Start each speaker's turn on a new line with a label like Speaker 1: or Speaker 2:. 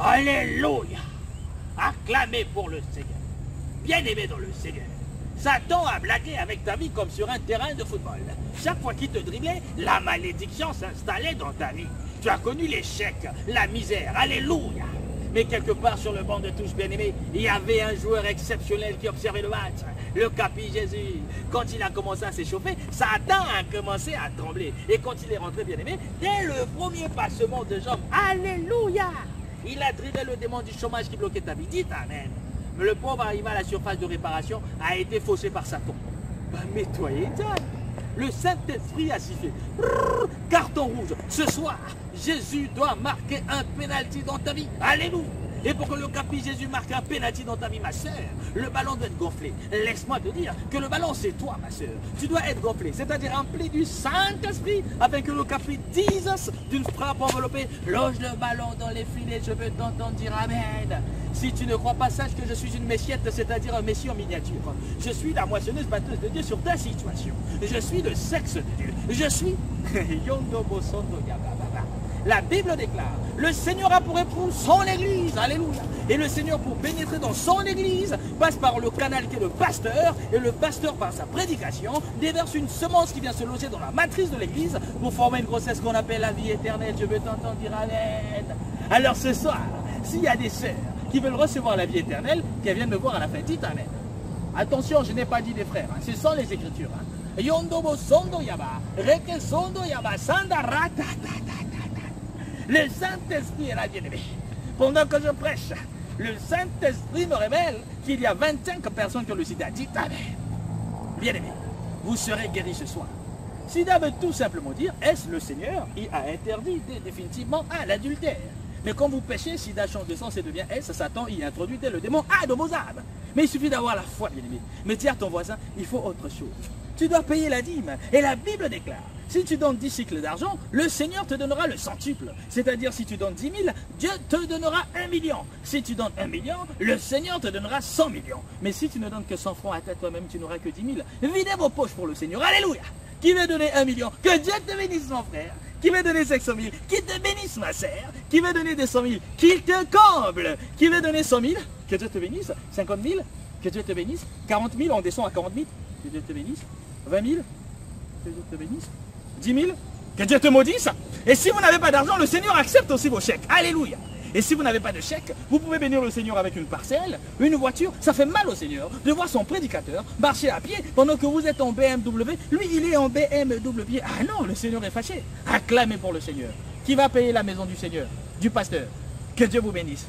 Speaker 1: Alléluia. Acclamez pour le Seigneur. Bien-aimé dans le Seigneur. Satan a blagué avec ta vie comme sur un terrain de football. Chaque fois qu'il te driblait, la malédiction s'installait dans ta vie. Tu as connu l'échec, la misère. Alléluia. Mais quelque part sur le banc de touche, bien-aimé, il y avait un joueur exceptionnel qui observait le match. Le Capi Jésus. Quand il a commencé à s'échauffer, Satan a commencé à trembler. Et quand il est rentré, bien-aimé, dès le premier passement de jambes, Alléluia, il a drillé le démon du chômage qui bloquait ta vie. Dites Amen. Mais le pauvre arrivé à la surface de réparation a été faussé par Satan. Mais toi, le Saint-Esprit a sifflé. Carton rouge. Ce soir, Jésus doit marquer un pénalty dans ta vie. Alléluia. Et pour que le Capi Jésus marque un pénalty dans ta vie, ma soeur, le ballon doit être gonflé. Laisse-moi te dire que le ballon, c'est toi, ma soeur. Tu dois être gonflé, c'est-à-dire rempli du Saint-Esprit, afin que le Capi dise d'une frappe enveloppée, loge le ballon dans les filets, je veux t'entendre dire Amen. Si tu ne crois pas, sache que je suis une messiette, c'est-à-dire un messie en miniature. Je suis la moissonneuse batteuse de Dieu sur ta situation. Je suis le sexe de Dieu. Je suis Yondobo Sondo Yababa. La Bible déclare, le Seigneur a pour époux son église, alléluia. Et le Seigneur, pour pénétrer dans son église, passe par le canal qui est le pasteur, et le pasteur, par sa prédication, déverse une semence qui vient se loger dans la matrice de l'église pour former une grossesse qu'on appelle la vie éternelle. Je veux t'entendre dire Amen. Alors ce soir, s'il y a des sœurs qui veulent recevoir la vie éternelle, qu'elles viennent me voir à la fin, dites Amen. Attention, je n'ai pas dit des frères, hein, ce sont les Écritures. Hein. Yondobo Sondo Yaba, Reke Sondo Yaba, Sandarata. Le Saint-Esprit est là, bien-aimé. Pendant que je prêche, le Saint-Esprit me révèle qu'il y a 25 personnes qui ont le sida. Dites Amen. Bien-aimé, vous serez guéris ce soir. Sida veut tout simplement dire, est-ce le Seigneur? Il a interdit définitivement à l'adultère. Mais quand vous péchez, Sida change de sens et devient S, Satan y introduit le démon Adomozab. Mais il suffit d'avoir la foi, bien-aimé. Mais dis à ton voisin, il faut autre chose. Tu dois payer la dîme. Et la Bible déclare, si tu donnes 10 cycles d'argent, le Seigneur te donnera le centuple. C'est-à-dire, si tu donnes 10 000, Dieu te donnera 1 million. Si tu donnes 1 million, le Seigneur te donnera 100 millions. Mais si tu ne donnes que 100 francs à toi-même, tu n'auras que 10 000. Videz vos poches pour le Seigneur. Alléluia. Qui veut donner 1 million? Que Dieu te bénisse, mon frère. Qui veut donner 500 000? Qui te bénisse, ma sœur. Qui veut donner 200 000? Qu'il te comble. Qui veut donner 100 000? Que Dieu te bénisse. 50 000? Que Dieu te bénisse. 40 000, on descend à 40 000. Que Dieu te bénisse. 20 000? Que Dieu te bénisse. 10 000? Que Dieu te maudisse. Et si vous n'avez pas d'argent, le Seigneur accepte aussi vos chèques. Alléluia. Et si vous n'avez pas de chèque, vous pouvez bénir le Seigneur avec une parcelle, une voiture. Ça fait mal au Seigneur de voir son prédicateur marcher à pied pendant que vous êtes en BMW. Lui, il est en BMW. Ah non, le Seigneur est fâché. Acclamez pour le Seigneur. Qui va payer la maison du Seigneur? Du pasteur. Que Dieu vous bénisse.